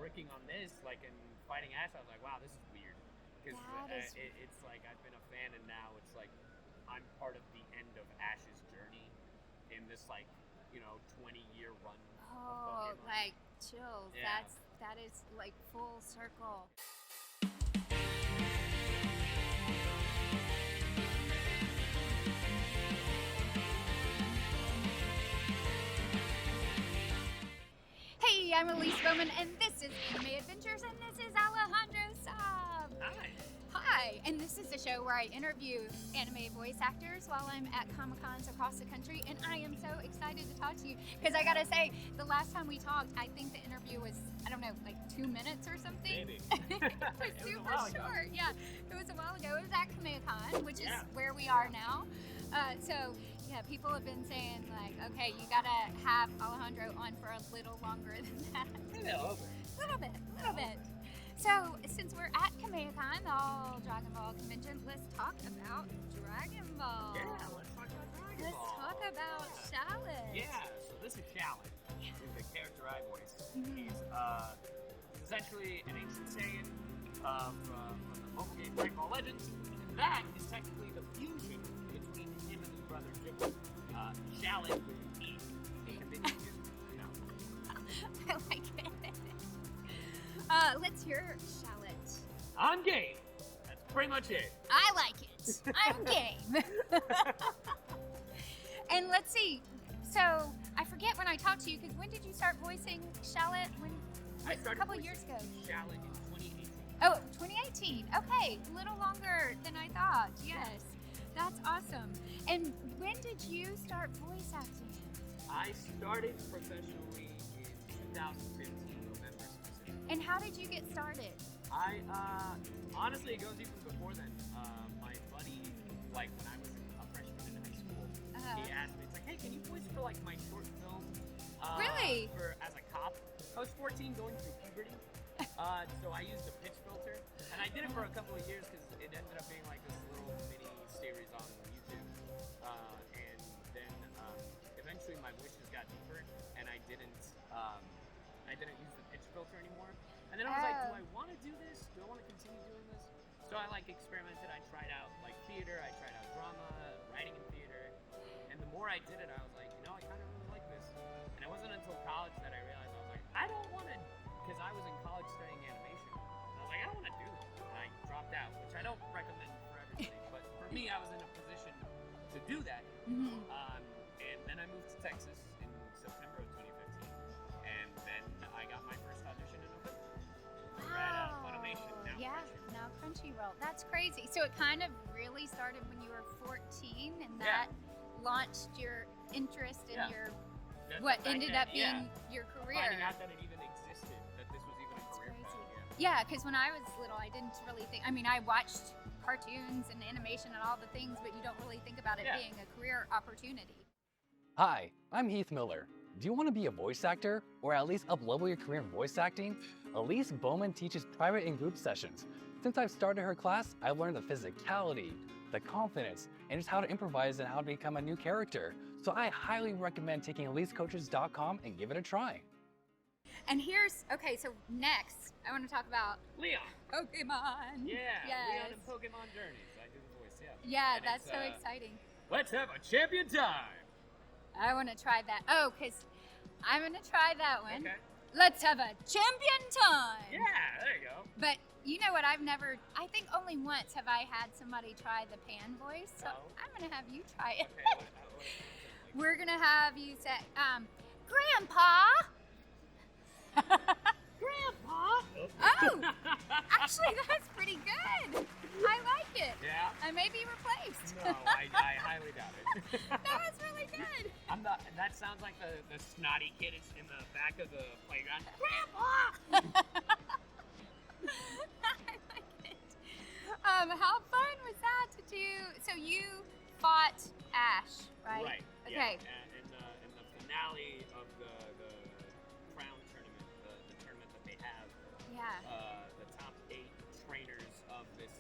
working on this, like, and fighting Ash, I was like, wow, this is weird. Because it's like I've been a fan, and now it's like I'm part of the end of Ash's journey in this, like, 20-year run. Oh, like chills. Yeah. That is like full circle. Hey, I'm Elise Baughman, and this is Anime Adventures, and this is Alejandro Saab. Hi, and this is the show where I interview anime voice actors while I'm at Comic-Cons across the country, and I am so excited to talk to you, because I gotta say, the last time we talked, I think the interview was, I don't know, like 2 minutes or something? Maybe. It was super short, yeah. It was a while ago. It was at Kameha Con, which is where we are now. Yeah, people have been saying, like, okay, you gotta have Alejandro on for a little longer than that. Maybe a little bit. So, since we're at Kameha Con, the All Dragon Ball convention, let's talk about Dragon Ball. Yeah, let's talk about Dragon Ball. Let's talk about Shallet. Yeah, so this is Shallet. He's the character I voice. He's essentially an ancient Saiyan from the mobile game Dragon Ball Legends. And that is technically the fusion between him and his brother Jimmy. Shallet with E. I like it. Let's hear Shallet. I'm game. That's pretty much it. I like it. I'm game. And let's see. So I forget when I talked to you, because when did you start voicing Shallet? I started a couple of years ago. Shallet in 2018. Oh, 2018. Okay, a little longer than I thought. Yes, that's awesome. And when did you start voice acting? I started professionally in 2015, November specifically. And how did you get started? Honestly, it goes even before then. My buddy, like when I was a freshman in high school, he asked me, it's like, hey, can you voice for like my short film? Really? As a cop. I was 14 going through puberty. So I used a pitch filter, and I did it for a couple of years because it ended up being like this little mini series on YouTube. And then eventually my voice just got deeper, and I didn't use the pitch filter anymore. And then I was like, do I want to do this? Do I want to continue doing this? So I like experimented. I tried out like theater. I tried out drama, writing in theater. And the more I did it, I was like, I kind of really like this. And it wasn't until college that I realized I was like, I don't want to, because I was in college studying animation. And I was like, I don't want to do this. And I dropped out, which I don't recommend for everybody. But for me, I was in a position to do that. And then I moved to Texas in September of 2015. And then I got my first audition in November. We're at Funimation now. Yeah, now Crunchyroll. That's crazy. So it kind of really started when you were 14, and that launched your interest in what ended up being your career. Finding out that it even existed, that this was even a career path. Yeah, because when I was little, I didn't really think, I watched cartoons and animation and all the things, but you don't really think about it being a career opportunity. Hi, I'm Heath Miller. Do you want to be a voice actor, or at least up-level your career in voice acting? Elise Baughman teaches private and group sessions. Since I've started her class, I've learned the physicality, the confidence, and just how to improvise and how to become a new character. So I highly recommend taking EliseCoaches.com and give it a try. And so next, I want to talk about Leon. Pokémon. Yeah, yes. Leon and Pokémon Journeys. I do the voice, Yeah, and that's so exciting. Let's have a champion time. I want to try that. Oh, because I'm going to try that one. Okay. Let's have a champion time. Yeah, there you go. But you know what? I think only once have I had somebody try the pan voice. So I'm going to have you try it. Okay, what We're going to have you say, Grandpa. Grandpa. Oh, actually, that's pretty good. I like it. Yeah. I may be replaced. No, I highly doubt it. That was really good. That sounds like the snotty kid is in the back of the playground. Grandpa! I like it. How fun was that to do? So you fought Ash, right? Right. Okay. Yeah. In the finale of the Crown tournament, the tournament that they have. Yeah. The top 8 trainers of this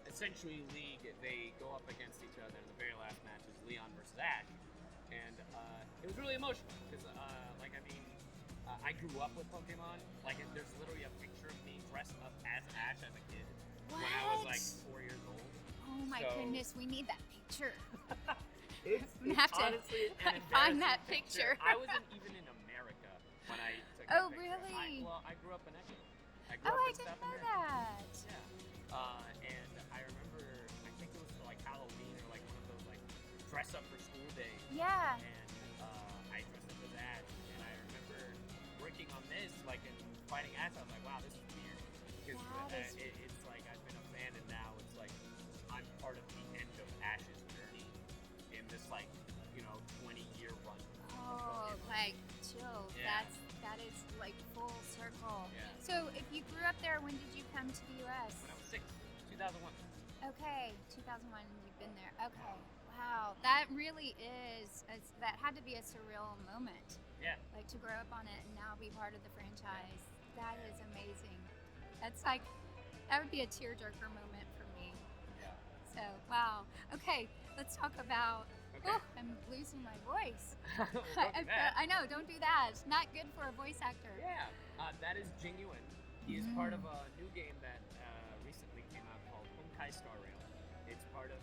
essentially league, they go up against each other, and the very last match is Leon versus Ash. And it was really emotional because, I grew up with Pokemon. Like, there's literally a picture of me dressed up as Ash as a kid when I was like 4 years old. Oh my goodness, we need that picture. It's I'm gonna have to honestly an find that embarrassing picture. I wasn't even in America when I took Oh, that picture. really? I grew up in Ecuador. I Oh, grew up I in didn't South know America. that. Yeah. And I remember, I think it was for like Halloween or like one of those like dress up for school days. Yeah. And I dressed up as Ash. And I remember working on this, like, and fighting Ash. I was like, wow, this is weird. Because it's like I've been a fan, and now it's like I'm part of the end of Ash's journey in this, like, 20-year run. Oh, like chill. Yeah. That is like full circle. Yeah. So if you grew up there, when did you come to the US? When I was 6, 2001. Okay, 2001, you've been there. Okay, wow, that really is, that had to be a surreal moment. Yeah. Like to grow up on it and now be part of the franchise. That is amazing. That's like, that would be a tearjerker moment for me. Yeah. So, wow. Okay, let's talk about, Okay. oh, I'm losing my voice. Well, don't do that. I know, don't do that. It's not good for a voice actor. Yeah, that is Genuine. He is part of a new game that recently came out called Honkai Star Rail. It's part of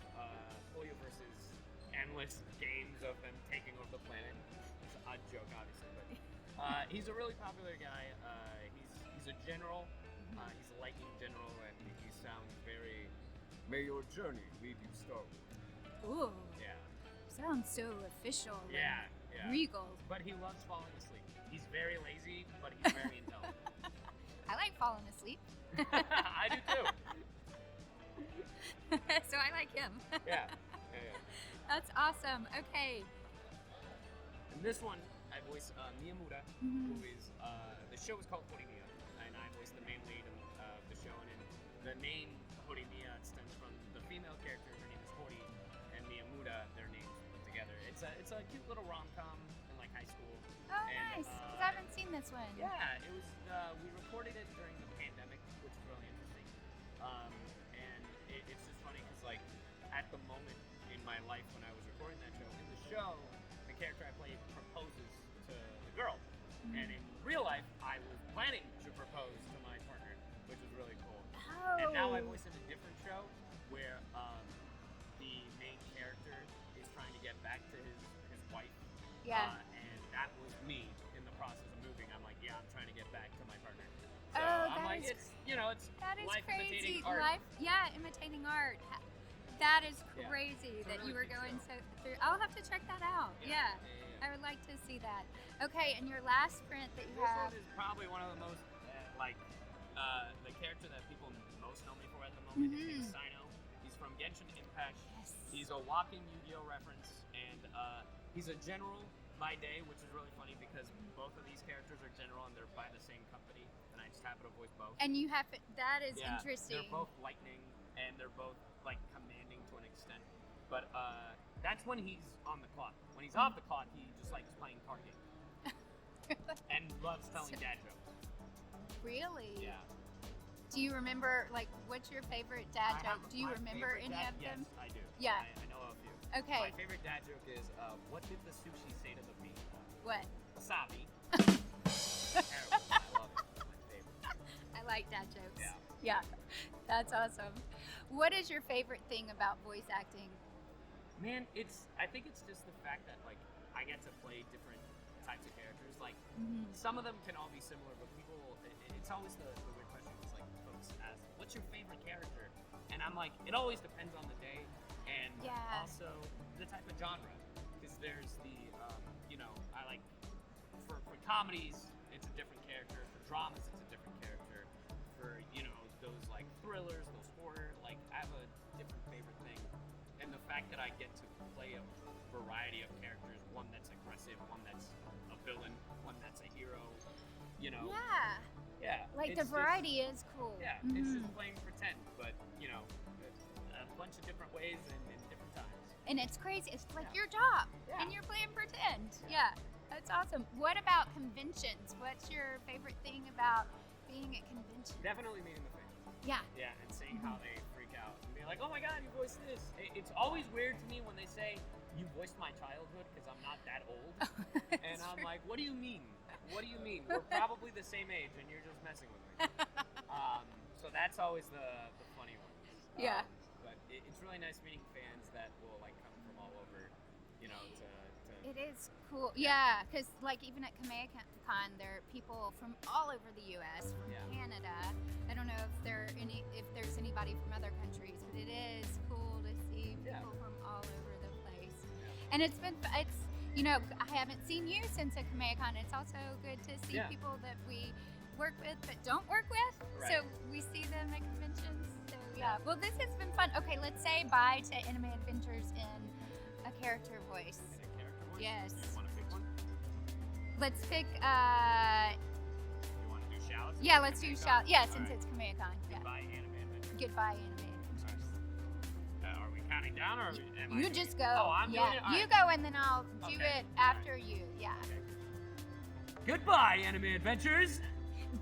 Hoyoverse's endless games of them taking over the planet. It's a joke, obviously, but he's a really popular guy. He's a general. He's a lightning general, and he sounds very. May your journey lead you starward. Ooh, Yeah. sounds so official. and Yeah. Yeah. Regal. But he loves falling asleep. He's very lazy, but he's very intelligent. I like falling asleep. I do too. So I like him. Yeah. That's awesome. Okay. And this one, I voice Miyamura, who is, the show is called Horimiya, and I voice the main lead of the show. And the name Horimiya stems from the female character. Her name is Hori, and Miyamura, their names put together. It's a cute little rom-com in like high school. Oh, And, nice. Because I haven't seen this one. Yeah, it was. We recorded it during the pandemic, which is really interesting. And it's just funny because, like, at the moment in my life when I was recording that show, in the show, the character I played proposes to the girl, and in real life, I was planning to propose to my partner, which was really cool. Oh. And now I voice in a different show where the main character is trying to get back to his wife. Yeah. And that was me in the process of moving. I'm like, yeah, I'm trying to get back to my partner. So Oh, I'm that like, is- it's That is life crazy. imitating art. Imitating art. That is Yeah. crazy It's a that you really were good going show. through. I'll have to check that out. Yeah. I would like to see that. Okay, and your last print that you This have. one is probably one of the most, the character that people most know me for at the moment. His name is Sino. He's from Genshin Impact. Yes. He's a walking Yu-Gi-Oh reference, and he's a general by day, which is really funny because both of these characters are general and they're by the same company, and I just happen to voice both. And you have that is Yeah, interesting. They're both lightning, and they're both like commanding to an extent. But that's when he's on the clock. When he's off the clock, he just likes playing card games and loves telling dad jokes. Really? Yeah. Do you remember, like, what's your favorite dad I have joke? Do you my remember favorite any dad- of them? Yes, I do. Yeah. I know a few. Okay. My favorite dad joke is, what did the sushi say to the bee? What? Wasabi. Terrible. I love it. It's my favorite. I like dad jokes. Yeah. Yeah. That's awesome. What is your favorite thing about voice acting? Man, I think it's just the fact that, like, I get to play different types of characters. Like, some of them can all be similar, but people, it's always the weird question. It's like, folks ask, what's your favorite character? And I'm like, it always depends on the day, and also the type of genre. Because there's the, I like, for comedies, it's a different character. For dramas, it's a different character. For, those, like, thrillers, those horror, like, I have a different favorite thing. And the fact that I get to play a variety of characters, one that's aggressive, one that's a villain, one that's a hero, Yeah. Yeah. Like, it's the variety is cool. Yeah, it's just playing pretend, but, a bunch of different ways and in different times. And it's crazy. It's like your job. Yeah. And you're playing pretend. Yeah. That's awesome. What about conventions? What's your favorite thing about being at conventions? Definitely meeting the fans. Yeah. Yeah, and seeing how they freak out and be like, oh my god, you voiced this. It's always weird to me when they say, you voiced my childhood, because I'm not that old. And I'm like, what do you mean? what do you mean? We're probably the same age, and you're just messing with me. So that's always the funny one. Yeah. But it's really nice meeting fans that will like come from all over, you know, to It is cool. Yeah, because like even at Kameha Con, there are people from all over the U.S., from Canada. I don't know if there's anybody from other countries, but it is cool to see people from all over the place. Yeah. And it's you know, I haven't seen you since at Kameha Con. It's also good to see people that we work with but don't work with. Right. So we see them at conventions. So yeah. Well, this has been fun. Okay, let's say bye to Anime Adventures in a character voice. Yes. Do you want to pick one? Let's pick. You want to do Shallot? Yeah, let's do Shallot. Yeah, since it's Kameha Con. Yeah. Goodbye, Anime Adventures. Goodbye, Anime Adventures. Are we counting down, or am You I just doing go. it? Oh, I'm doing it? All You right. go, and then I'll do Okay. it after you. Yeah. Okay. Goodbye, Anime Adventures.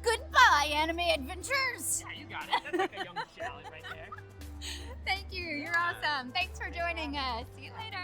Goodbye, Anime Adventures. Yeah, you got it. That's like a young Shallot right there. Thank you. You're awesome. Thanks for joining us. See you later.